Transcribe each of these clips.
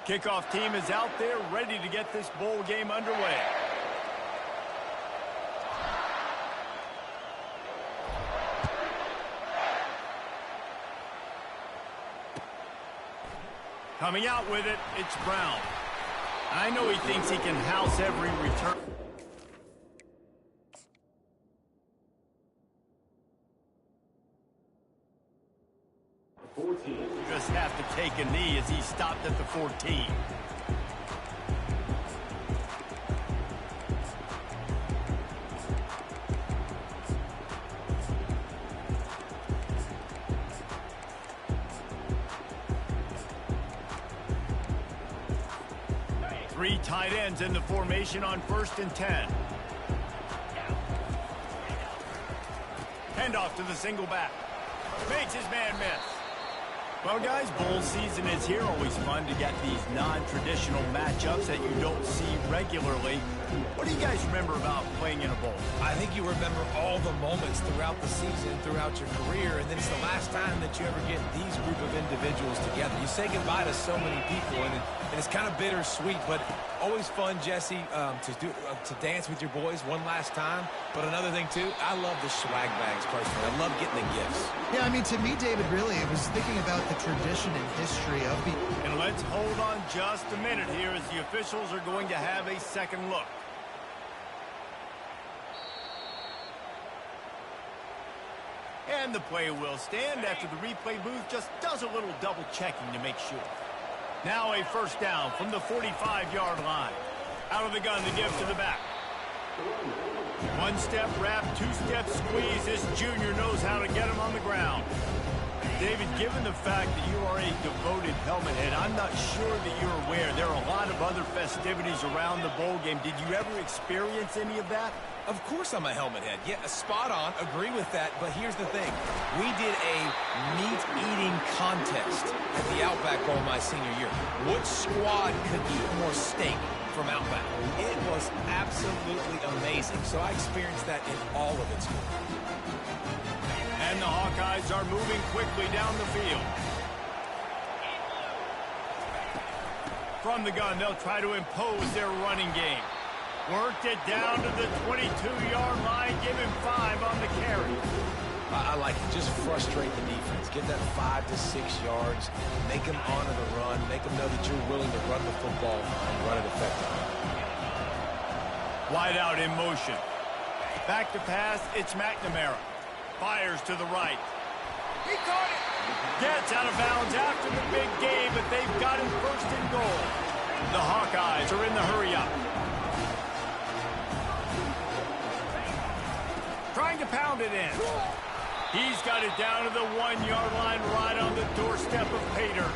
Kickoff team is out there ready to get this bowl game underway. Coming out with it, it's Brown. I know he thinks he can house every return. Just have to take a knee as he stopped at the 14. Three tight ends in the formation on 1st and 10. Handoff to the single back. Makes his man miss. Well, guys, bowl season is here. Always fun to get these non-traditional matchups that you don't see regularly. What do you guys remember about playing in a bowl? I think you remember all the moments throughout the season, throughout your career, and then it's the last time that you ever get these group of individuals together. You say goodbye to so many people, and it's kind of bittersweet, but always fun, Jesse, to dance with your boys one last time. But another thing, too, I love the swag bags, personally. I love getting the gifts. Yeah, I mean, to me, David, really, it was thinking about the tradition and history of the... And let's hold on just a minute here as the officials are going to have a second look. And the play will stand after the replay booth just does a little double checking to make sure. Now a first down from the 45-yard line. Out of the gun to give to the back. One-step wrap, two-step squeeze. This junior knows how to get him on the ground. David, given the fact that you are a devoted helmet head, I'm not sure that you're aware there are a lot of other festivities around the bowl game. Did you ever experience any of that? Of course I'm a helmet head. Yeah, spot on. Agree with that. But here's the thing. We did a meat-eating contest at the Outback Bowl my senior year. Which squad could eat more steak from Outback? It was absolutely amazing. So I experienced that in all of its glory. And the Hawkeyes are moving quickly down the field. From the gun, they'll try to impose their running game. Worked it down to the 22-yard line. Give him 5 on the carry. I like it. Just frustrate the defense. Get that 5 to 6 yards. Make them honor the run. Make them know that you're willing to run the football and run it effectively. Wide out in motion. Back to pass. It's McNamara. Fires to the right. He caught it. Gets out of bounds after the big game, but they've got him first and goal. The Hawkeyes are in the hurry-up. Trying to pound it in. He's got it down to the 1-yard line right on the doorstep of Pater.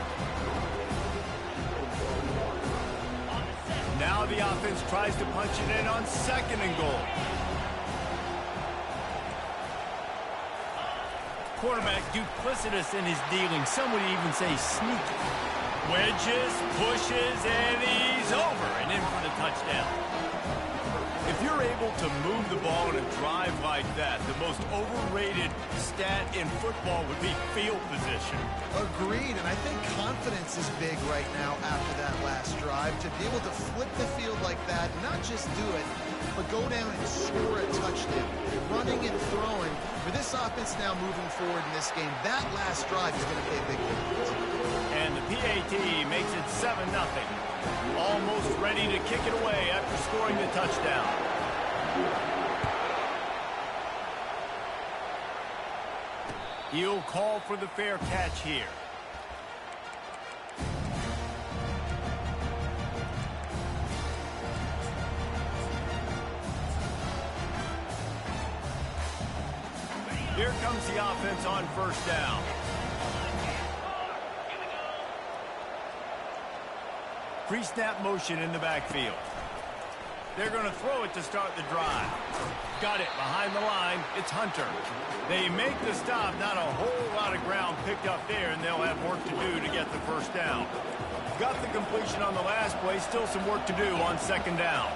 Now the offense tries to punch it in on 2nd and goal. Quarterback duplicitous in his dealing. Some would even say sneaky. Wedges, pushes, and he's over and in for the touchdown. If you're able to move the ball in a drive like that, the most overrated stat in football would be field position. Agreed, and I think confidence is big right now after that last drive. To be able to flip the field like that, not just do it, but go down and score a touchdown. Running and throwing. For this offense now moving forward in this game, that last drive is going to pay a big difference. And the PAT makes it 7-0. Almost ready to kick it away after scoring the touchdown. He'll call for the fair catch here. Here comes the offense on first down. Pre-snap motion in the backfield. They're going to throw it to start the drive. Got it behind the line. It's Hunter. They make the stop. Not a whole lot of ground picked up there, and they'll have work to do to get the first down. Got the completion on the last play. Still some work to do on 2nd down.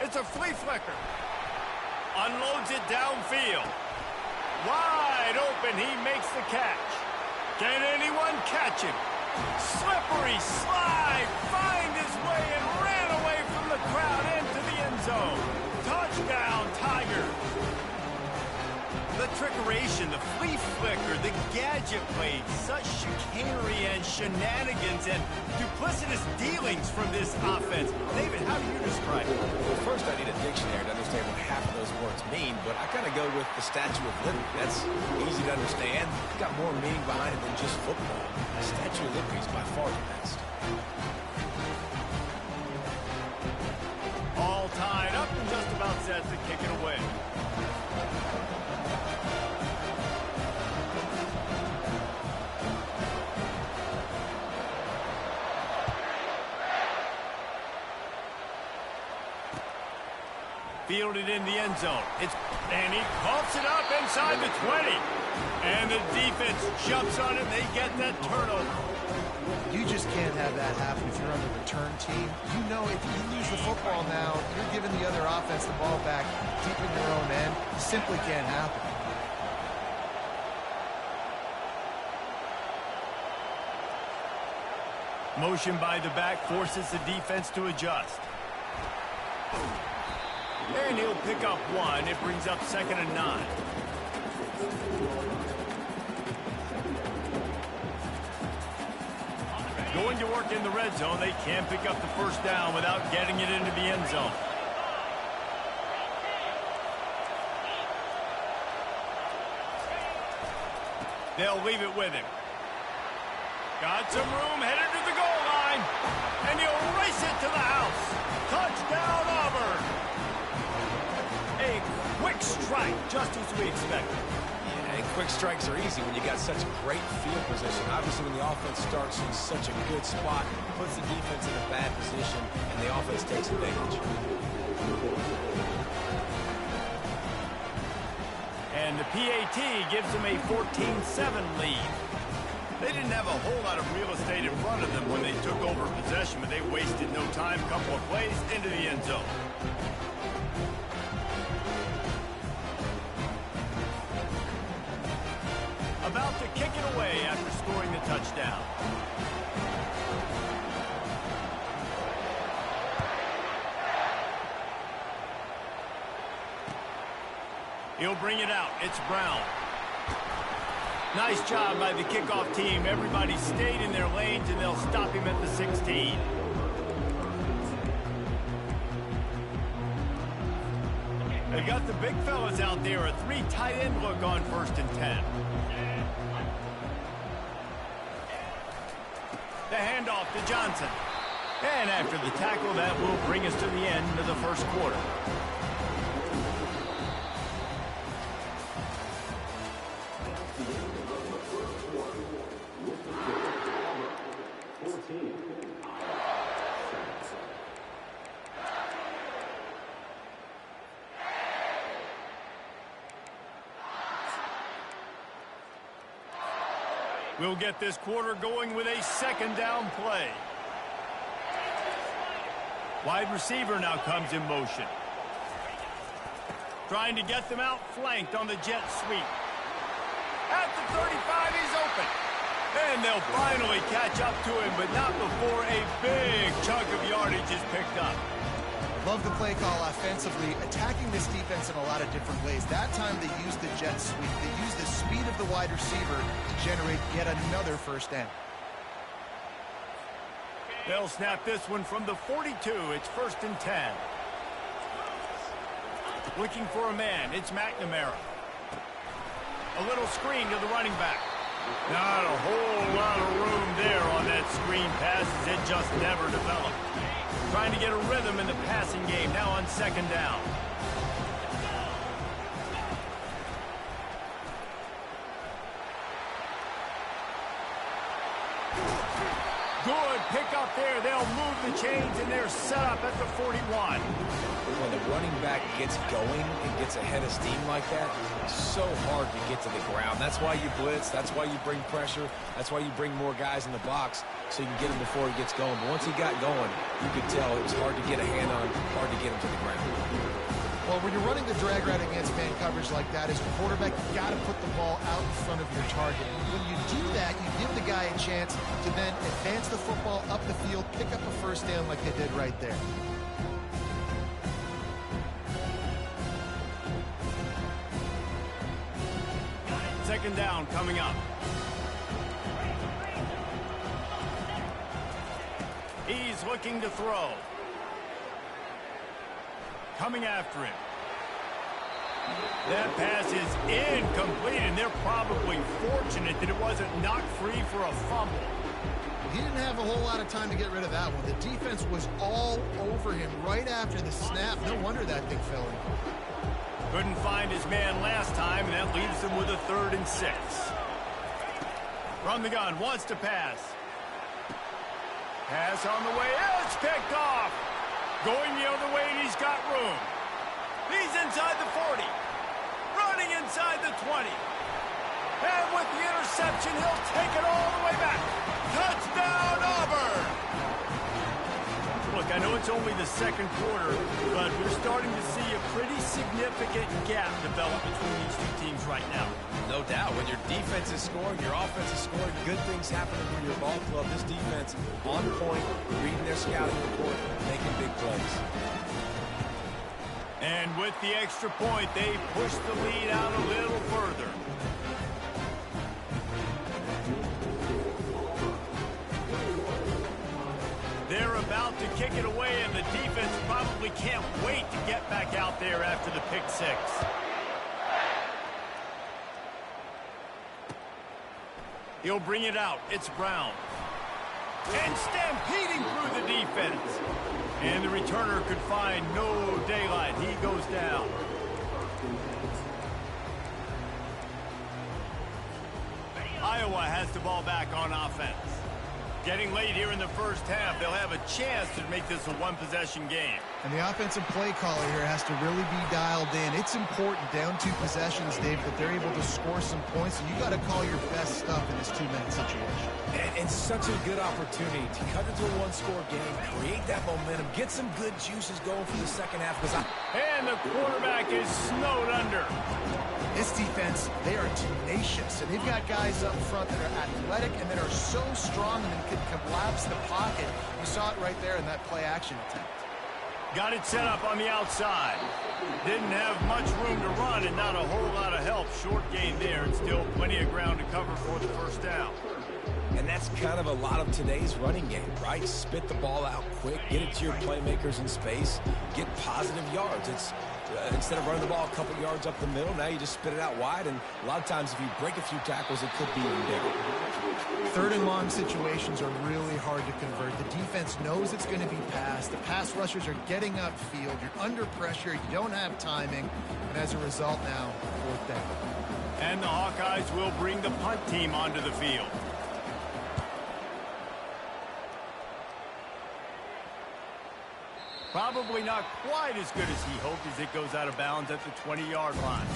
It's a flea flicker. Unloads it downfield. Wide open. He makes the catch. Can anyone catch him? Slippery slide, find his way and ran away from the crowd into the end zone. Touchdown, Tigers. The trickeration, the flea flicker, the gadget play, such chicanery and shenanigans and duplicitous dealings from this offense. David, how do you describe it? Well, first I need a dictionary to understand what half of those words mean, but I kind of go with the Statue of Liberty. That's easy to understand. It's got more meaning behind it than just football. The Statue of Liberty is by far the best. All tied up and just about set to kick it away. Fielded in the end zone. And he pumps it up inside the 20. And the defense jumps on it. They get that turnover. You just can't have that happen if you're on the return team. You know if you lose the football now, you're giving the other offense the ball back deep in your own end. Simply can't happen. Motion by the back forces the defense to adjust. And he'll pick up one. It brings up 2nd and 9. Going to work in the red zone. They can't pick up the first down without getting it into the end zone. They'll leave it with him. Got some room, headed to the goal line. And he'll race it to the house. Touchdown, Auburn. A quick strike, just as we expected. Yeah, and quick strikes are easy when you got such great field position. Obviously, when the offense starts in such a good spot, puts the defense in a bad position, and the offense takes advantage. And the PAT gives them a 14-7 lead. They didn't have a whole lot of real estate in front of them when they took over possession, but they wasted no time. Couple of plays into the end zone. About to kick it away after scoring the touchdown. He'll bring it out. It's Brown. Nice job by the kickoff team. Everybody stayed in their lanes, and they'll stop him at the 16. They got the big fellas out there. A 3 tight end look on 1st and 10. The handoff to Johnson. And after the tackle, that will bring us to the end of the first quarter. We'll get this quarter going with a 2nd down play. Wide receiver now comes in motion. Trying to get them out flanked on the jet sweep. At the 35, he's open. And they'll finally catch up to him, but not before a big chunk of yardage is picked up. Love the play call offensively, attacking this defense in a lot of different ways. That time they used the jet sweep. They used the speed of the wide receiver to generate yet another 1st down. They'll snap this one from the 42. It's 1st and 10. Looking for a man. It's McNamara. A little screen to the running back. Not a whole lot of room there on that screen pass, as it just never developed. Trying to get a rhythm in the passing game, now on 2nd down. Good pick up there. They'll move the chains, and they're set up at the 41. When the running back gets going and gets ahead of steam like that, it's so hard to get to the ground. That's why you blitz. That's why you bring pressure. That's why you bring more guys in the box so you can get him before he gets going. But once he got going, you could tell it was hard to get a hand on, hard to get him to the ground. Well, when you're running the drag route against man coverage like that, as a quarterback, you got to put the ball out in front of your target. When you do that, you give the guy a chance to then advance the football up the field, pick up a first down like they did right there. Second down coming up. He's looking to throw. Coming after him. That pass is incomplete, and they're probably fortunate that it wasn't knocked free for a fumble. He didn't have a whole lot of time to get rid of that one. The defense was all over him right after the snap. No wonder that thing fell in. Couldn't find his man last time, and that leaves him with a 3rd and 6. From the gun, wants to pass. Pass on the way, it's picked off. Going the other way, and he's got room. He's inside the 40. Running inside the 20. And with the interception, he'll take it all the way back. Touchdown, Auburn! Look, I know it's only the second quarter, but we're starting to see a pretty significant gap develop between these two teams right now. No doubt. When your defense is scoring, your offense is scoring, good things happening for your ball club. This defense on point, reading their scouting report, making big plays. And with the extra point, they push the lead out a little further. They're about to kick it away, and the defense probably can't wait to get back out there after the pick 6. He'll bring it out. It's Brown. And stampeding through the defense. And the returner could find no daylight. He goes down. Iowa has the ball back on offense. Getting late here in the first half, they'll have a chance to make this a one-possession game. And the offensive play caller here has to really be dialed in. It's important down 2 possessions, Dave, that they're able to score some points. So you got to call your best stuff in this 2-minute situation. And such a good opportunity to cut into a one-score game, create that momentum, get some good juices going for the second half. And the quarterback is snowed under. This defense, they are tenacious, and they've got guys up front that are athletic and that are so strong and can collapse the pocket. You saw it right there in that play-action attempt. Got it set up on the outside. Didn't have much room to run and not a whole lot of help. Short gain there, and still plenty of ground to cover for the first down. And that's kind of a lot of today's running game, right? Spit the ball out quick, get it to your playmakers in space, get positive yards. It's instead of running the ball a couple yards up the middle, now you just spit it out wide, and a lot of times if you break a few tackles, it could be even bigger. 3rd and long situations are really hard to convert. The defense knows it's going to be passed. The pass rushers are getting upfield. You're under pressure. You don't have timing. And as a result now, 4th down. And the Hawkeyes will bring the punt team onto the field. Probably not quite as good as he hoped as it goes out of bounds at the 20-yard line.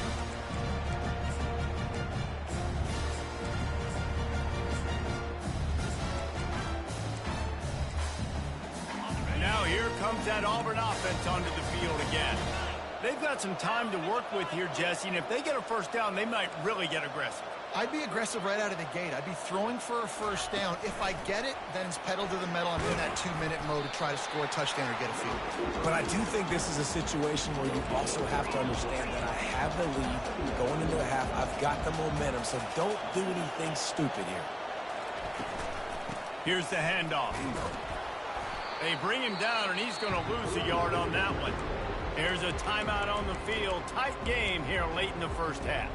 Now here comes that Auburn offense onto the field again. They've got some time to work with here, Jesse, and if they get a first down, they might really get aggressive. I'd be aggressive right out of the gate. I'd be throwing for a first down. If I get it, then it's pedal to the metal. I'm in that 2-minute mode to try to score a touchdown or get a field. But I do think this is a situation where you also have to understand that I have the lead going into the half. I've got the momentum, so don't do anything stupid here. Here's the handoff. They bring him down, and he's going to lose a yard on that one. There's a timeout on the field. Tight game here late in the first half.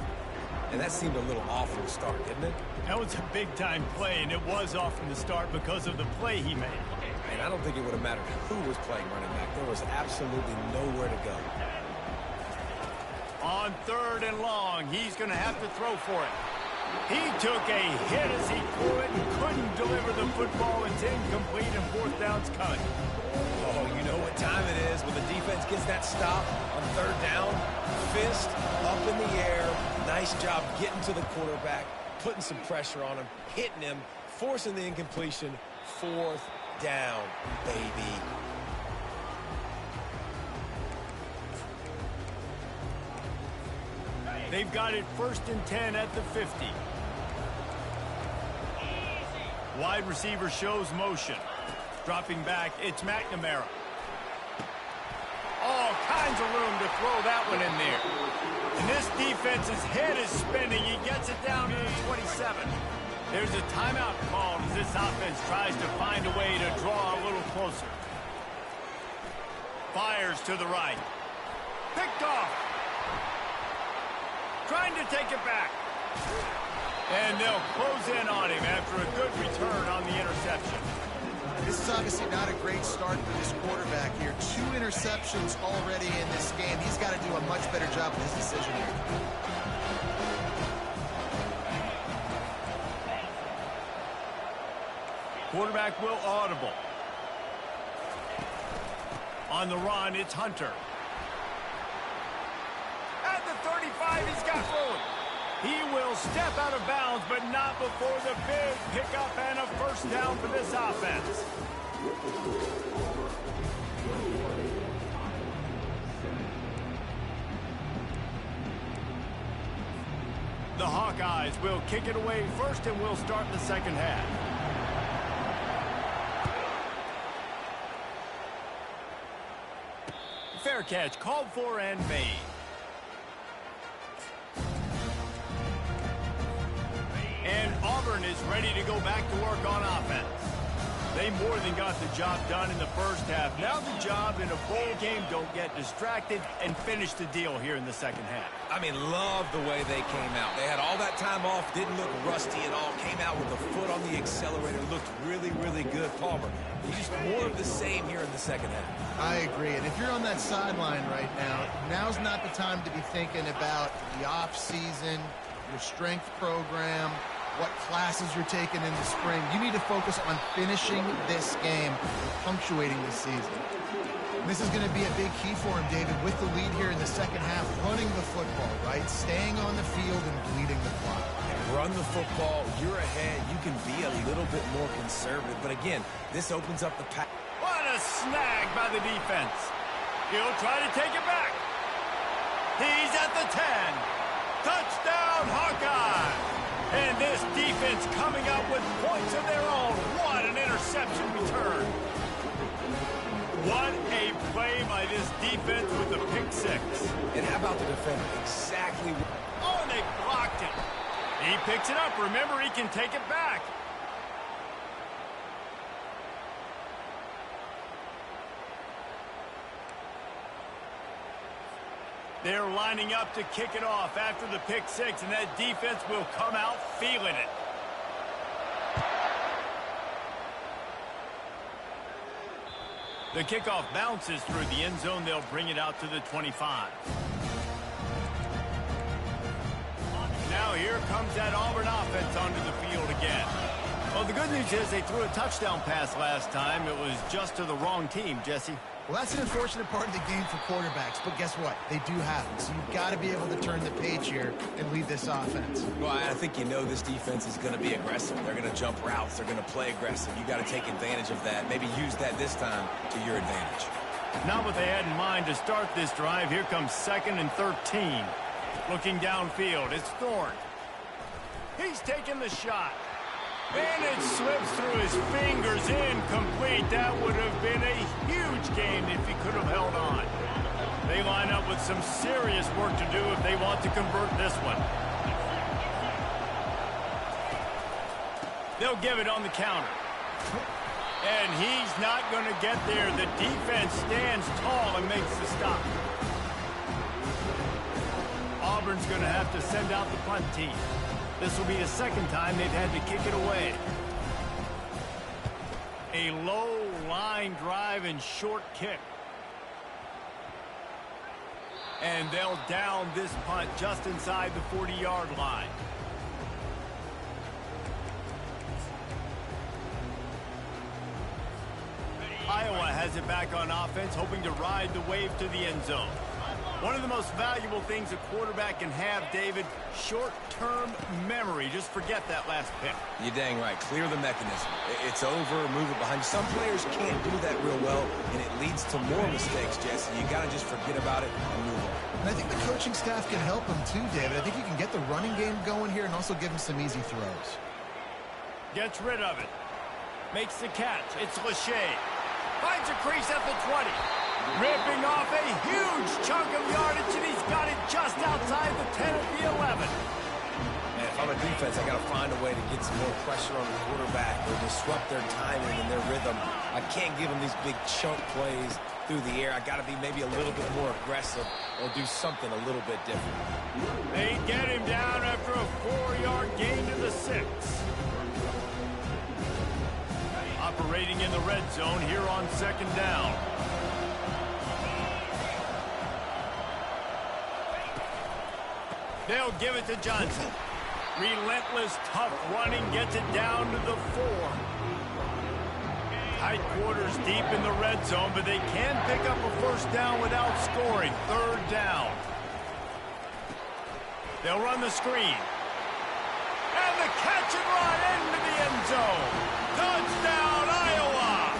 And that seemed a little off from the start, didn't it? That was a big-time play, and it was off from the start because of the play he made. And I don't think it would have mattered who was playing running back. There was absolutely nowhere to go. On 3rd and long, he's going to have to throw for it. He took a hit as he threw it and couldn't deliver the football. It's incomplete, and 4th down's coming. Oh, you know what time it is when the defense gets that stop on 3rd down. Fist up in the air. Nice job getting to the quarterback, putting some pressure on him, hitting him, forcing the incompletion. 4th down, baby. They've got it 1st and 10 at the 50. Wide receiver shows motion. Dropping back, it's McNamara. All kinds of room to throw that one in there. And this defense's head is spinning. He gets it down to the 27. There's a timeout called as this offense tries to find a way to draw a little closer. Fires to the right. Picked off. Trying to take it back. And they'll close in on him after a good return on the interception. This is obviously not a great start for this quarterback here. 2 interceptions already in this game. He's got to do a much better job with his decision here. Quarterback will audible. On the run, it's Hunter. At the 35, he's got room. He will step out of bounds, but not before the big pickup and a first down for this offense. The Hawkeyes will kick it away first, and we'll start the second half. Fair catch, called for and made. And Auburn is ready to go back to work on offense. They more than got the job done in the first half. Now the job in a bowl game, don't get distracted and finish the deal here in the second half. I mean, love the way they came out. They had all that time off, didn't look rusty at all, came out with a foot on the accelerator, looked really, really good. Palmer, just more of the same here in the second half. I agree, and if you're on that sideline right now, now's not the time to be thinking about the off-season, your strength program, what classes you're taking in the spring. You need to focus on finishing this game, punctuating this season. And this is going to be a big key for him, David, with the lead here in the second half, running the football, right? Staying on the field and bleeding the clock. And run the football, you're ahead, you can be a little bit more conservative. But again, this opens up the pass. What a snag by the defense. He'll try to take it back. He's at the 10. Touchdown, Hawkeye! And this defense coming up with points of their own. What an interception return. What a play by this defense with the pick 6. And how about the defender? Exactly. Oh, and they blocked it. He picks it up. Remember, he can take it back. They're lining up to kick it off after the pick 6, and that defense will come out feeling it. The kickoff bounces through the end zone. They'll bring it out to the 25. Now here comes that Auburn offense onto the field again. Well, the good news is they threw a touchdown pass last time. It was just to the wrong team, Jesse. Well, that's an unfortunate part of the game for quarterbacks, but guess what? They do happen. So you've got to be able to turn the page here and lead this offense. Well, I think you know this defense is going to be aggressive. They're going to jump routes. They're going to play aggressive. You got to take advantage of that. Maybe use that this time to your advantage. Not what they had in mind to start this drive. Here comes 2nd and 13. Looking downfield, it's Thorne. He's taking the shot. And it slips through his fingers, incomplete. That would have been a huge game if he could have held on. They line up with some serious work to do if they want to convert this one. They'll give it on the counter. And he's not going to get there. The defense stands tall and makes the stop. Auburn's going to have to send out the punt team. This will be the second time they've had to kick it away. A low line drive and short kick. And they'll down this punt just inside the 40-yard line. Iowa has it back on offense, hoping to ride the wave to the end zone. One of the most valuable things a quarterback can have, David, short-term memory. Just forget that last pick. You're dang right. Clear the mechanism. It's over, move it behind you. Some players can't do that real well, and it leads to more mistakes, Jesse. You got to just forget about it and move on. And I think the coaching staff can help him too, David. I think you can get the running game going here and also give him some easy throws. Gets rid of it. Makes the catch. It's Lachey. Finds a crease at the 20. Ripping off a huge chunk of yardage, and he's got it just outside the 10 of the 11. Man, if I'm a defense, I got to find a way to get some more pressure on the quarterback or disrupt their timing and their rhythm. I can't give them these big chunk plays through the air. I got to be maybe a little bit more aggressive or do something a little bit different. They get him down after a 4-yard gain to the 6. Operating in the red zone here on 2nd down. They'll give it to Johnson. Relentless, tough running gets it down to the 4. Tight quarters deep in the red zone, but they can pick up a first down without scoring. 3rd down. They'll run the screen. And the catch and run into the end zone. Touchdown, Iowa!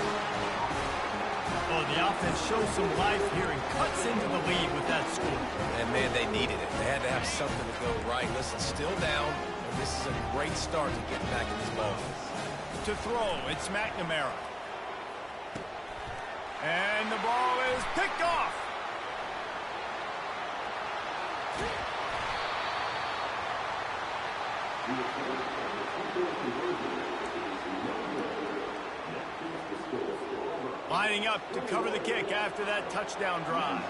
Oh, the offense shows some life here and cuts into the lead with that score. And, man, they needed it. They had to have something to go right. Listen, still down, and this is a great start to get back in this ball. To throw, it's McNamara. And the ball is picked off. Lining up to cover the kick after that touchdown drive.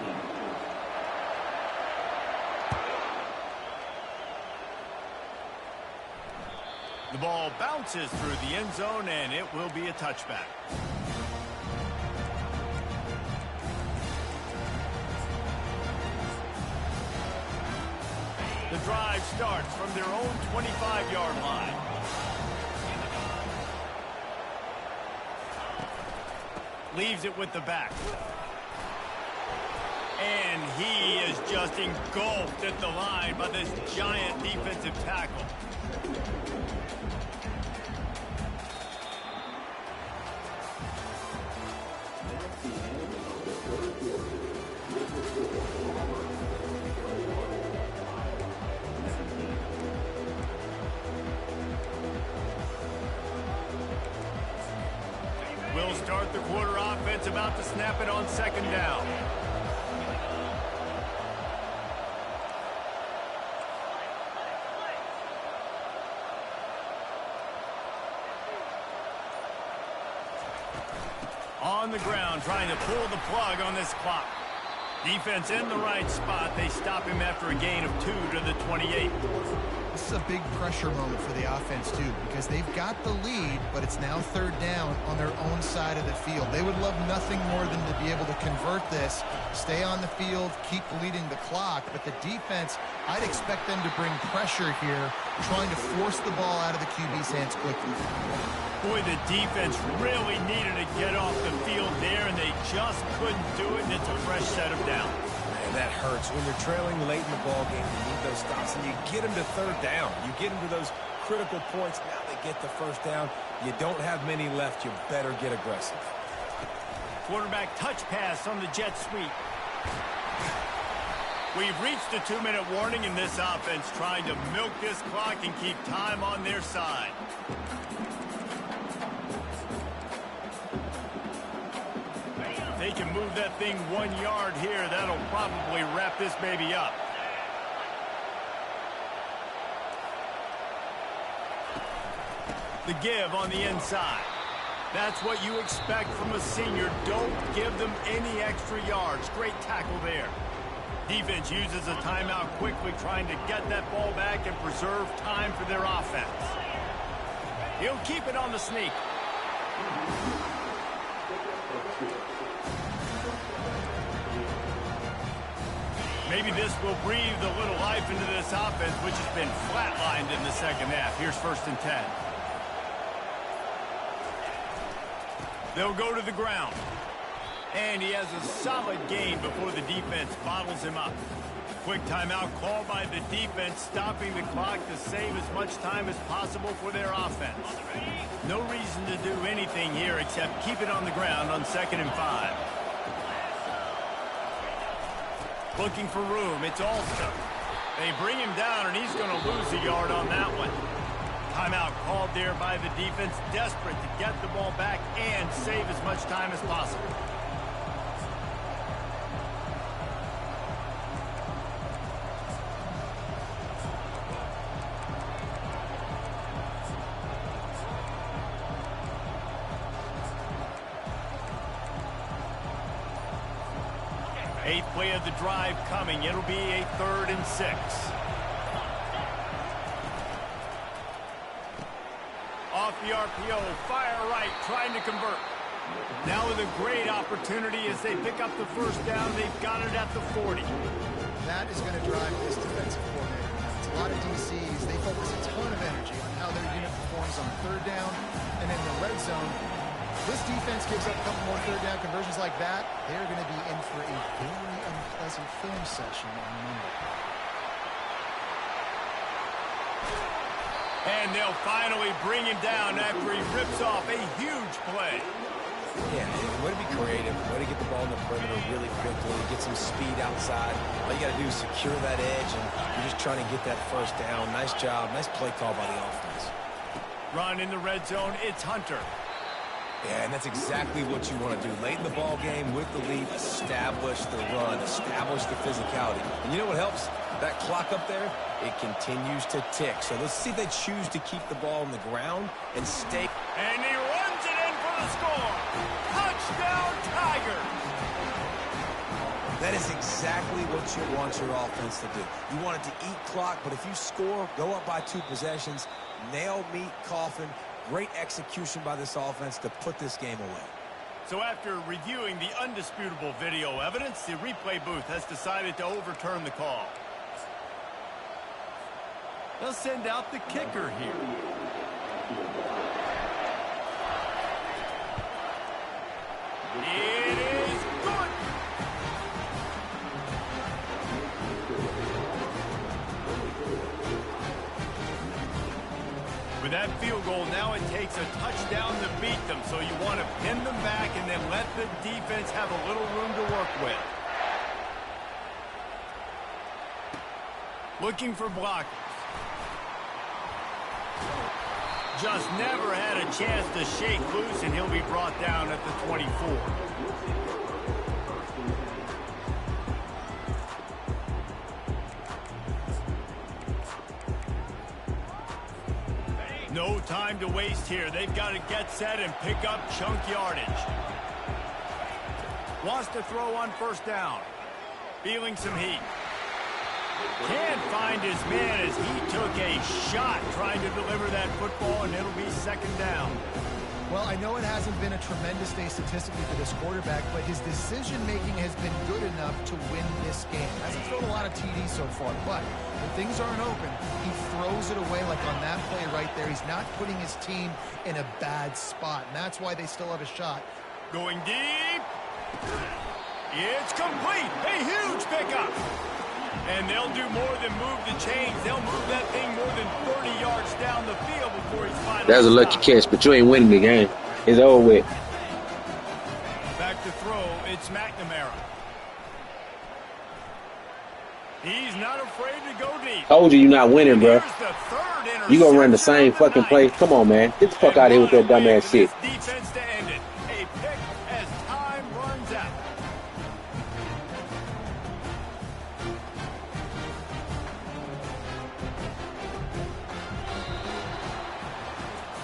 The ball bounces through the end zone, and it will be a touchback. The drive starts from their own 25-yard line. Leaves it with the back. And he is just engulfed at the line by this giant defensive tackle. Will start the quarter offense, about to snap it on 2nd down. On the ground, trying to pull the plug on this clock. Defense in the right spot. They stop him after a gain of 2 to the 28. This is a big pressure moment for the offense, too, because they've got the lead, but it's now 3rd down on their own side of the field. They would love nothing more than to be able to convert this, stay on the field, keep leading the clock. But the defense, I'd expect them to bring pressure here, trying to force the ball out of the QB's hands quickly. Boy, the defense really needed to get off the field there, and they just couldn't do it, and it's a fresh set of downs. And that hurts. When you're trailing late in the ball game, you need those stops, and you get them to 3rd down. You get them to those critical points. Now they get the first down. You don't have many left. You better get aggressive. Quarterback touch pass on the jet sweep. We've reached the 2-minute warning in this offense, trying to milk this clock and keep time on their side. They can move that thing 1 yard here. That'll probably wrap this baby up. The give on the inside. That's what you expect from a senior. Don't give them any extra yards. Great tackle there. Defense uses a timeout quickly, trying to get that ball back and preserve time for their offense. He'll keep it on the sneak. Maybe this will breathe a little life into this offense, which has been flatlined in the 2nd half. Here's 1st and 10. They'll go to the ground. And he has a solid gain before the defense bottles him up. Quick timeout called by the defense, stopping the clock to save as much time as possible for their offense. No reason to do anything here except keep it on the ground on 2nd and 5. Looking for room, it's Ulster. They bring him down, and he's going to lose a yard on that one. Timeout called there by the defense, desperate to get the ball back and save as much time as possible. Eighth play of the drive coming. It'll be a 3rd and 6. Off the RPO, fire right, trying to convert. Now with a great opportunity as they pick up the first down. They've got it at the 40. That is going to drive this defensive coordinator nuts. A lot of DCs, they focus a ton of energy on how their unit performs on 3rd down and in the red zone. This defense gives up a couple more 3rd down conversions like that. They're going to be in for a very unpleasant film session on Monday. And they'll finally bring him down after he rips off a huge play. Yeah, way to be creative, way to get the ball in the perimeter really quickly, get some speed outside. All you got to do is secure that edge, and you're just trying to get that first down. Nice job, nice play call by the offense. Run in the red zone, it's Hunter. Yeah, and that's exactly what you want to do. Late in the ball game with the lead, establish the run, establish the physicality. And you know what helps? That clock up there, it continues to tick. So let's see if they choose to keep the ball on the ground and stay. And he runs it in for the score. Touchdown, Tigers. That is exactly what you want your offense to do. You want it to eat clock, but if you score, go up by 2 possessions, nail, meet, coffin. Great execution by this offense to put this game away. So after reviewing the undisputable video evidence, the replay booth has decided to overturn the call. They'll send out the kicker here. It is good. With that field goal, now it takes a touchdown to beat them, so you want to pin them back and then let the defense have a little room to work with. Looking for blockers. Just never had a chance to shake loose, and he'll be brought down at the 24. No time to waste here. They've got to get set and pick up chunk yardage. Wants to throw on 1st down. Feeling some heat. Can't find his man as he took a shot trying to deliver that football, and it'll be 2nd down. Well, I know it hasn't been a tremendous day statistically for this quarterback, but his decision-making has been good enough to win this game. Hasn't thrown a lot of TDs so far, but when things aren't open, he throws it away like on that play right there. He's not putting his team in a bad spot, and that's why they still have a shot. Going deep. It's complete. A huge pickup. And they'll do more than move the chains. They'll move that thing more than 30 yards down the field before he's finally That was a lucky catch, but you ain't winning the game. It's over with. Back to throw, it's McNamara. He's not afraid to go deep. Told you you're not winning, bro. Here's the 3rd You gonna run the same interception of fucking play? Come on, man. Get the fuck out of here with that dumbass shit. Defense to end it. A pick as time runs out.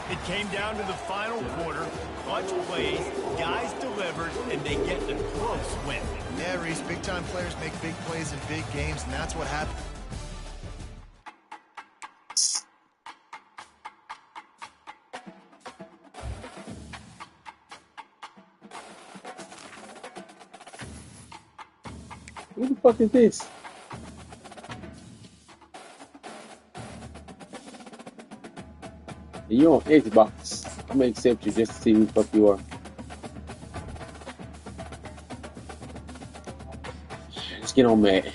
It came down to the final quarter. Clutch plays, guys delivered, and they get the close win. Yeah, Reese, big-time players make big plays in big games, and that's what happened. What the fuck is this? You on Xbox. I'm gonna accept you just to see who the fuck you are. get on that.